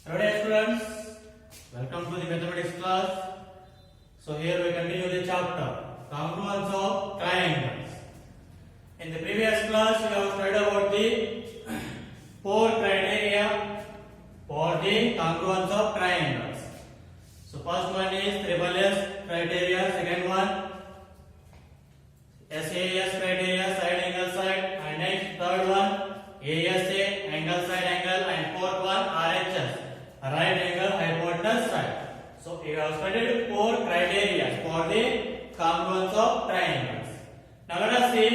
Hello dear students, welcome to the mathematics class. So here we continue the chapter congruence of triangles. In the previous class we have studied about the four criteria for the congruence of triangles. So first one is triple S criteria, second one SAS criteria, side angle side, and next third one ASA angle side angle, and fourth one RHS right angle hypotenuse side. So we have studied four criteria for the congruence of triangles. Now let us see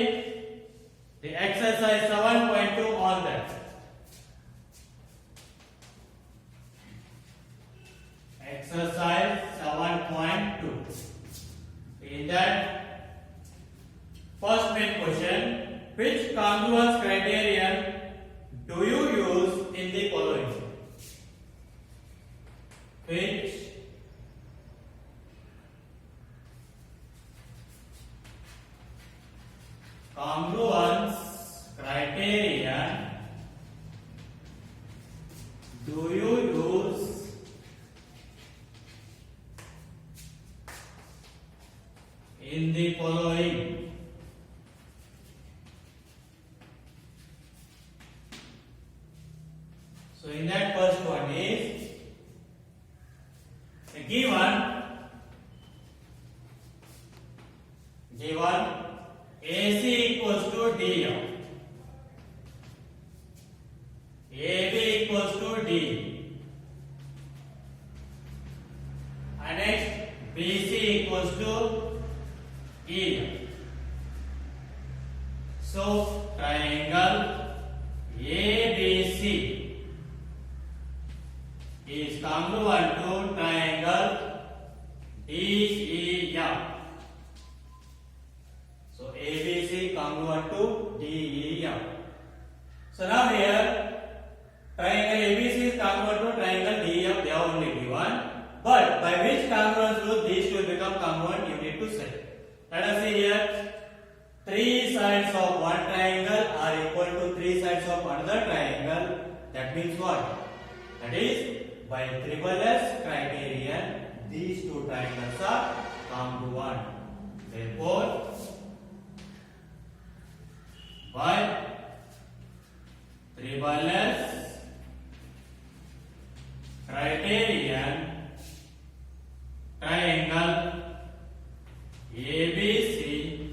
the exercise 7.2 on that. Exercise 7.2. In that first main question, which congruence criterion do you use in the following? Which congruence criterion do you use in the following? So in that first one is given AC equals to DF, AB equals to D, and next BC equals to E. So triangle ABC is congruent to triangle DEF. So ABC congruent to DEF. So now here triangle ABC is congruent to triangle DEF. They are only given, but by which congruence rule these two become congruent, you need to say. Let us see here. Three sides of one triangle are equal to three sides of another triangle. That means what? That is, by triple S criterion, these two triangles are congruent. Therefore, by triple S criterion, triangle ABC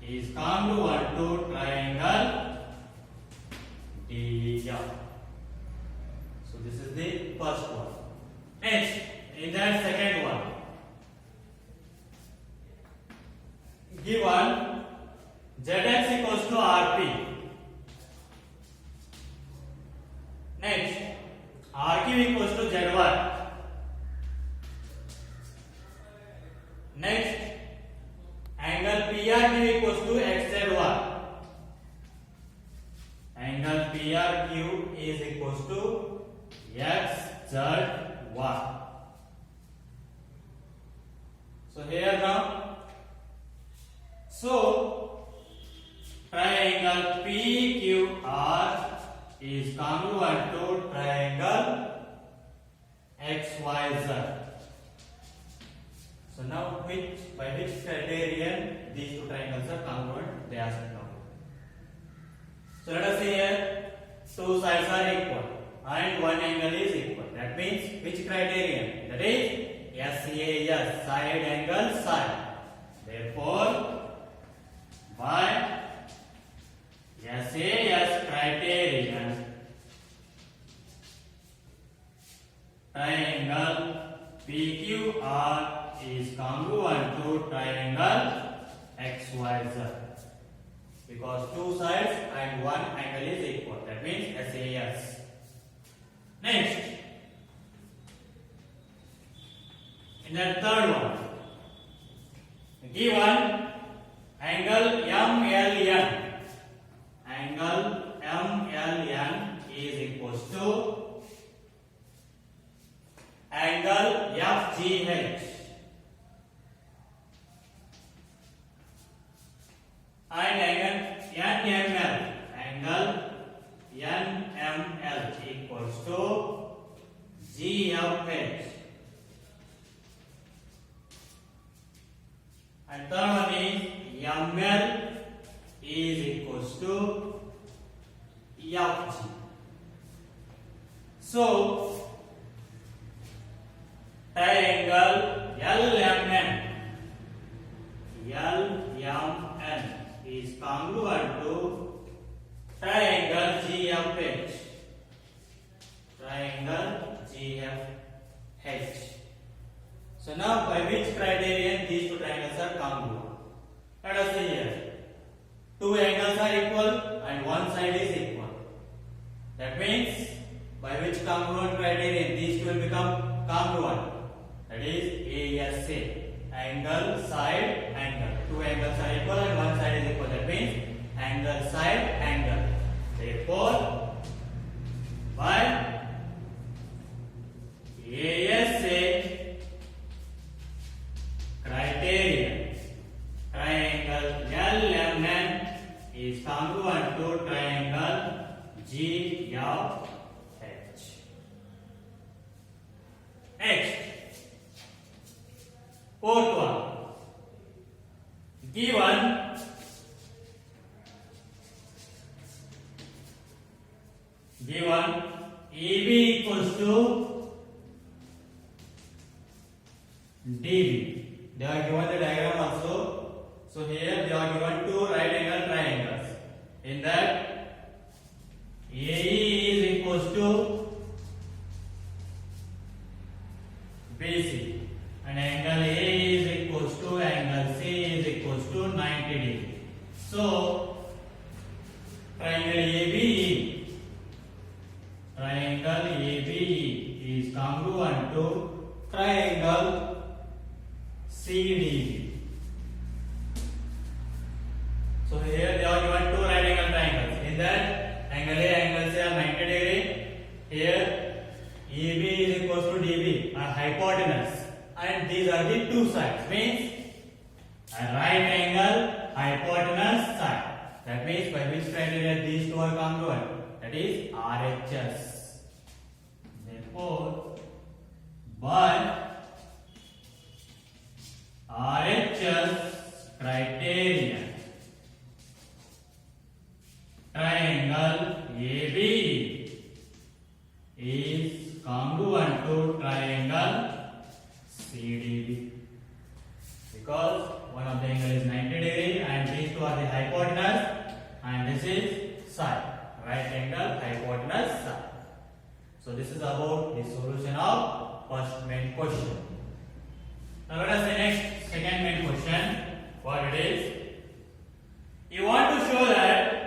is congruent to triangle DEF. So this is the first one. Next, in that second one, given ZX equals to RP. Next, RQ equals to ZY. Next, angle PRQ equals to XZY. Angle PRQ is equals to XZY. So here now, so triangle PQR is congruent to triangle XYZ. So now by which criterion these two triangles are congruent, they ask now. So let us see here, two sides are equal and one angle is equal. That means which criterion? That is SAS, side angle side. Therefore, by SAS criterion, triangle PQR is congruent to triangle XYZ, because two sides and one angle is equal. That means SAS. Next, in the third one, given angle MLN. Angle MLN is equals to angle FGH. And angle NML. Angle NML equals to GFH. And third one is ML is equals to FG. So triangle LMN is congruent to triangle GFH. Triangle GFH. So now by which criterion these two triangles are congruent? Let us see here. Two angles are equal and one side is equal. That means by which congruent criterion these two will become congruent? That is ASA. Angle, side, angle. Two angles are equal and one side is equal. That means angle, side, angle. Therefore, by ASA criterion, triangle LMN is congruent to triangle GFH. Next, fourth one. Given AB equals to DB. They are given the diagram also. So here they are given two right angle triangles. In that AE is equals to BC and angle A is equals to angle C is equals to 90 degree. So triangle ABE is congruent to triangle CDB. So here they are given two right angle triangles. In that angle A, angle C are 90 degree. Here EB is equals to DB, a hypotenuse, and these are the two sides. Means a right angle hypotenuse side. That means by which criteria these two are congruent? That is RHS. Therefore, by RHS criterion, triangle AB is congruent to triangle CDB, because one of the angle is 90 degree and these two are the hypotenuse and this is side, right angle hypotenuse side. So this is about the solution of first main question. Now let us say next second main question. What it is? You want to show that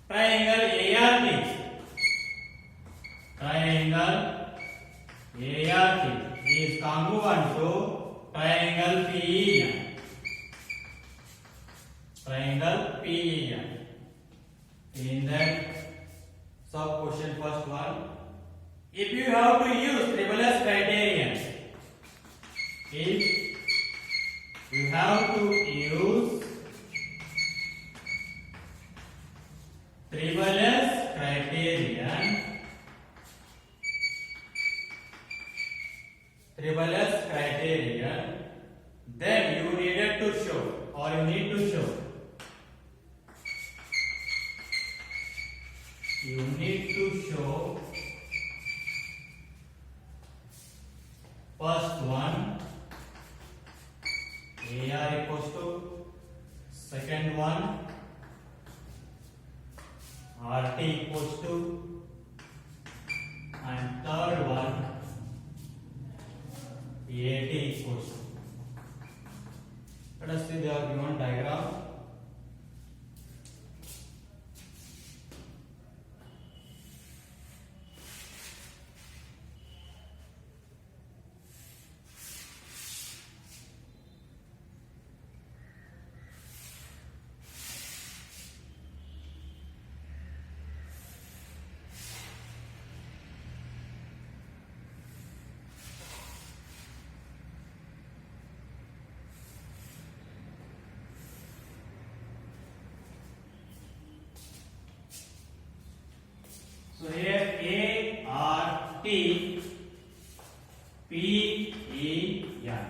triangle ART is congruent to triangle PEN. Triangle PEN. In that sub question first one, if you have to use triple S criterion, if you have to use triple S criterion, then you needed to show, or you need to show, first one AR equals to, second one RT equals to, and third one AT equals to. Let us see the given diagram. T P E N.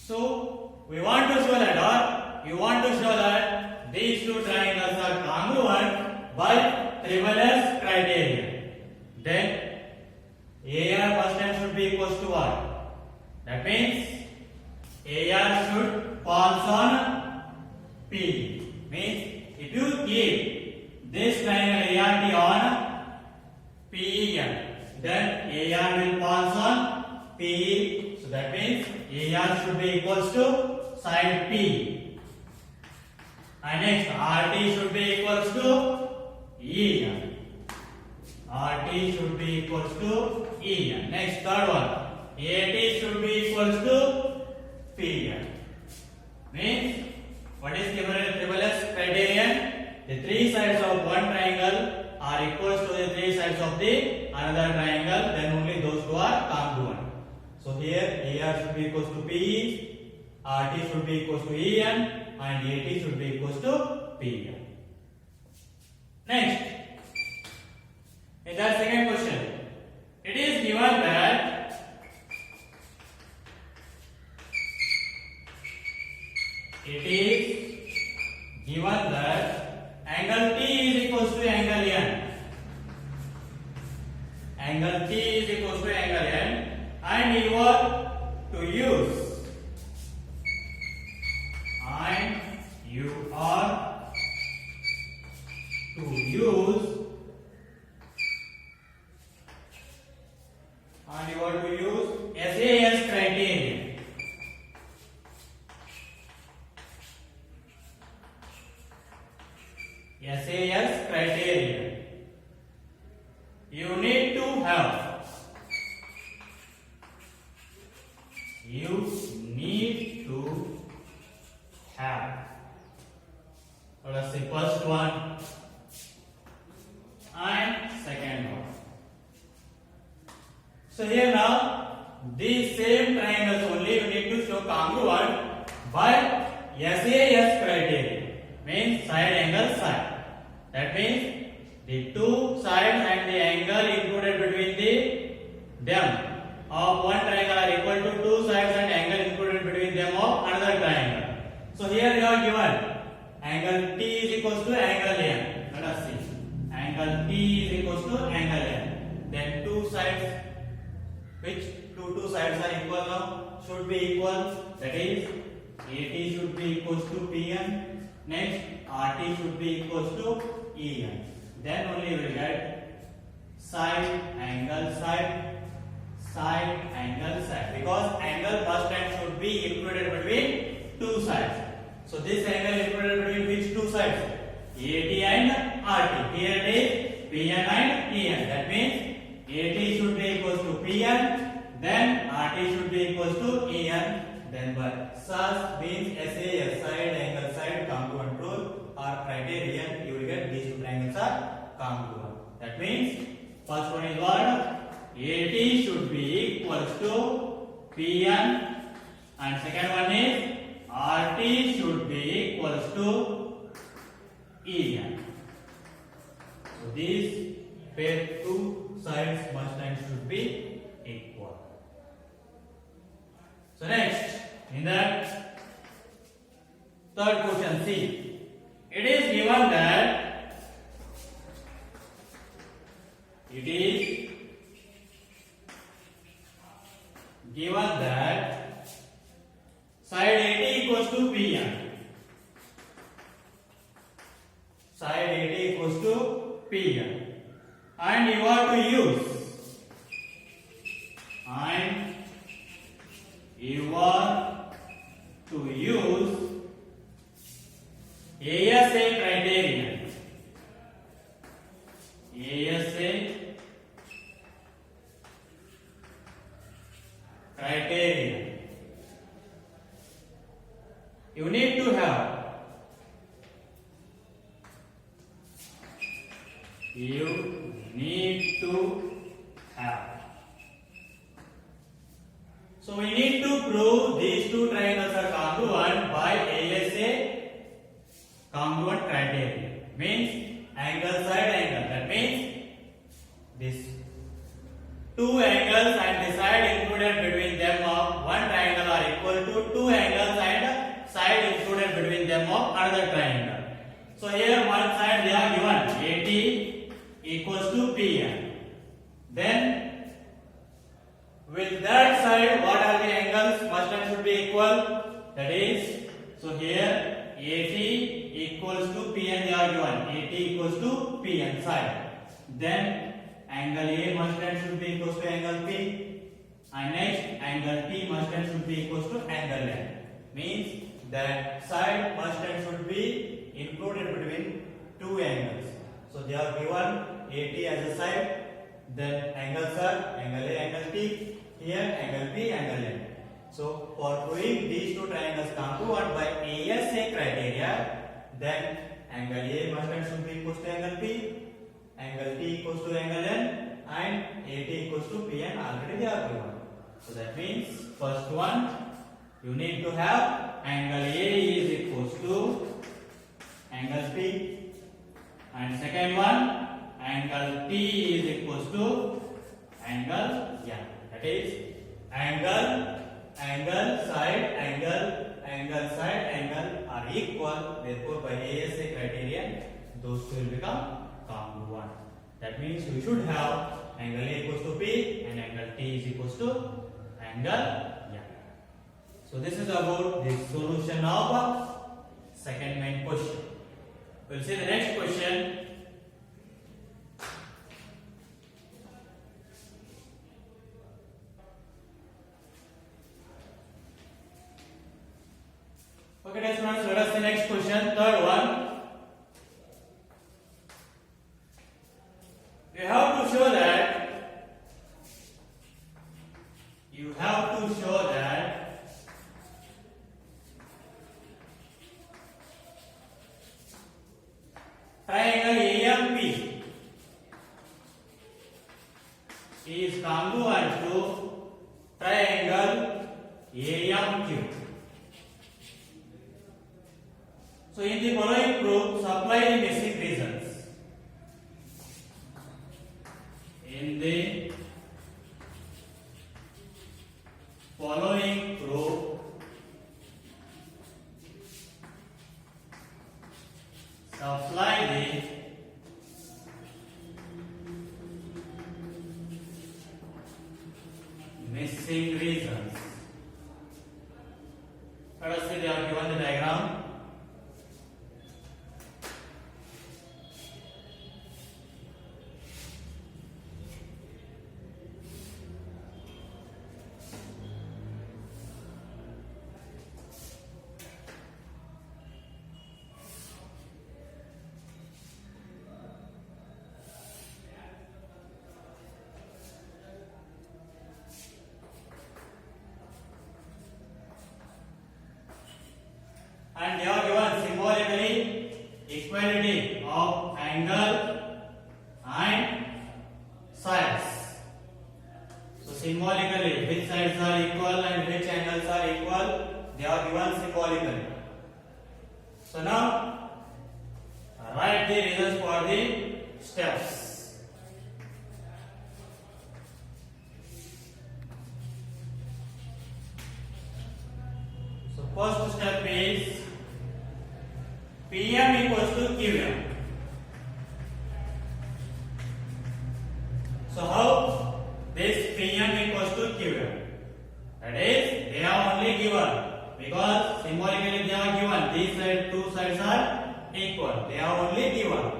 So we want to show that, or you want to show that these two triangles are congruent by triple S criterion. Then AR first time should be equals to what? That means AR should falls on P. Means if you keep this triangle ART on PEN, then AR will falls on PE. So that means AR should be equals to side P. And next RT should be equals to EN. RT should be equals to EN. Next third one. AT should be equals to PN. Means what is given in triple S criterion? The three sides of one triangle are equals to the three sides of the another triangle, then only those two are congruent. So here AR should be equals to PE, RT should be equals to EN, and AT should be equals to PN. Next, in the second question, it is given that angle T is equals to angle N. Angle T is equals to angle N, and you are to use SAS criterion. SAS criterion. You need to have let's see first one and second one. So here now these same triangles only we need to show congruent by SAS criterion, means side angle side. That means the two sides and the angle included between them of one triangle are equal to two sides and angle included between them of another triangle. So here you are given angle T is equals to angle N. Let us see. Angle T is equals to angle N. Then two sides, which two sides are equal now, should be equal. That is, AT should be equals to PN. Next, RT should be equals to EN. Then only we will get side angle side, side angle side, because angle first time should be included between two sides. So this angle included between which two sides? AT and RT. Here it is PN and EN. That means AT should be equals to PN, then RT should be equals to EN. Then by such means SAS side angle side congruent rule or criterion, you will get these two triangles are congruent. That means first one is what? AT should be equals to PN, and second one is RT should be equals to EN. So these pair two sides must and should be equal. So next, in that third question C, it is given that side AT equals to PN. Side AT equals to PN. And you are to use ASA criterion. ASA criterion. You need to have So we need to prove these two triangles are congruent by ASA congruent criterion. Means angle side angle. That means this two angles and the side included between them of one triangle are equal to two angles and side included between them of another triangle. So here one side they are given AT equals to PN. Then with that side what are the angles must and should be equal? That is, so here AT equals to PN they are given. AT equals to PN side. Then angle A must and should be equals to angle P, and next angle P must and should be equals to angle N. Means that side must and should be included between two angles. So they are given AT as a side, then angles are angle A, angle P, here angle P, angle N. So for proving these two triangles congruent by ASA criteria, then angle A must and should be equals to angle P, angle T equals to angle N, and AT equals to PN already they are given. So that means first one you need to have angle A is equals to angle P, and second one angle T is equals to angle N. That is angle side, angle side, angle are equal. Therefore by ASA criterion those two will become congruent. That means we should have angle A equals to P and angle T is equals to angle N. So this is about the solution of second main question. We'll see the next question. Okay, next one. So let us see next question. Third one. You have to show that triangle AMP is congruent to triangle AMQ. So in the following proof, supply the missing reasons. In the following proof, supply the missing reasons. Let us see, they are given the diagram. And they are given symbolically equality of angle and sides. So symbolically which sides are equal and which angles are equal, they are given symbolically. So now write the reasons for the steps. So first step is PM equals to QM. So how this PM equals to QM? That is, they are only given because symbolically they are given. These two sides are equal. They are only given.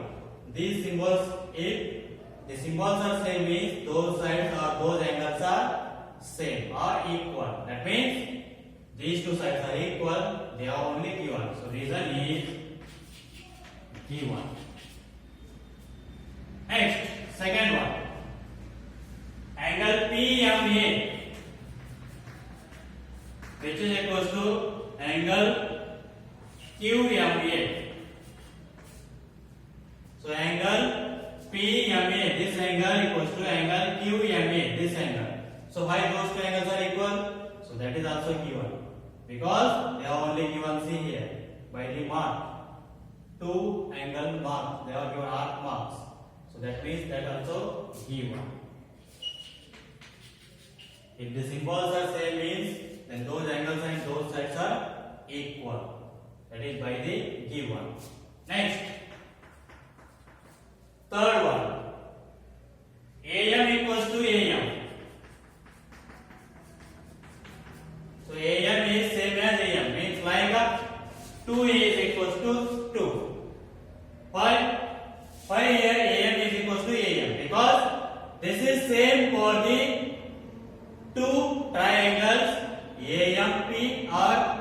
These symbols, if the symbols are same, means those sides or those angles are same or equal. That means these two sides are equal. They are only given. So reason is given. Next, second one. Angle PMA, which is equals to angle QMA. So angle PMA, this angle equals to angle QMA, this angle. So why those two angles are equal? So that is also given. Because they are only given, see here, by the mark. Two angle marks, they are given arc marks. So So that means that also given. If the symbols are same means then those angles and those sides are equal. That is by the given. Next, third one. AM equals to AM. So AM is same as AM, means like 2A is equals to 2. Why? Why here AM is equals to AM? Because this is same for the two triangles AMP or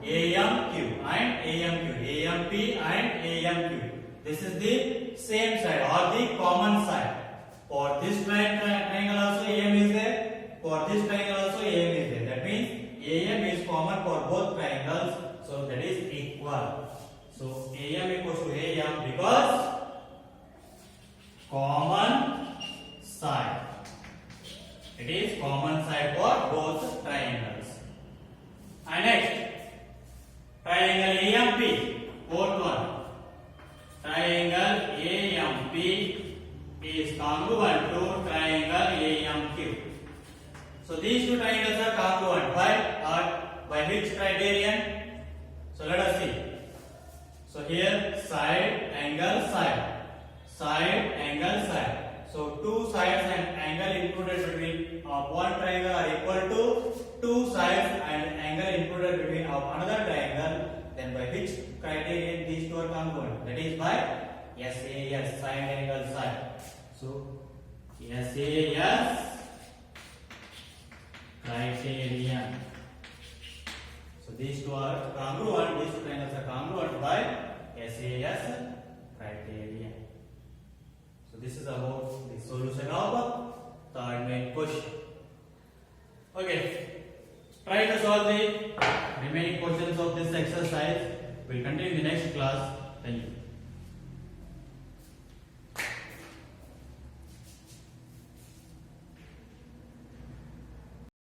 AMQ and AMQ, AMP and AMQ. This is the same side or the common side. For this triangle also AM is there. For this triangle also AM is there. That means AM is common for both triangles. So that is equal. So AM equals to AM because common side. It is common side for both triangles. And next, triangle AMP, fourth one. Triangle AMP is congruent to triangle AMQ. So these two triangles are congruent by which criterion? So let us see. So here side, angle, side. Side, angle, side. So two sides and angle included between one triangle are equal to two sides and angle included between another triangle. Then by which criterion these two are congruent? That is by SAS, side, angle, side. So SAS criterion. So these two are congruent. These two triangles are congruent by SAS criterion. So this is about the solution of third main question. Okay, try to solve the remaining questions of this exercise. We'll continue in the next class. Thank you.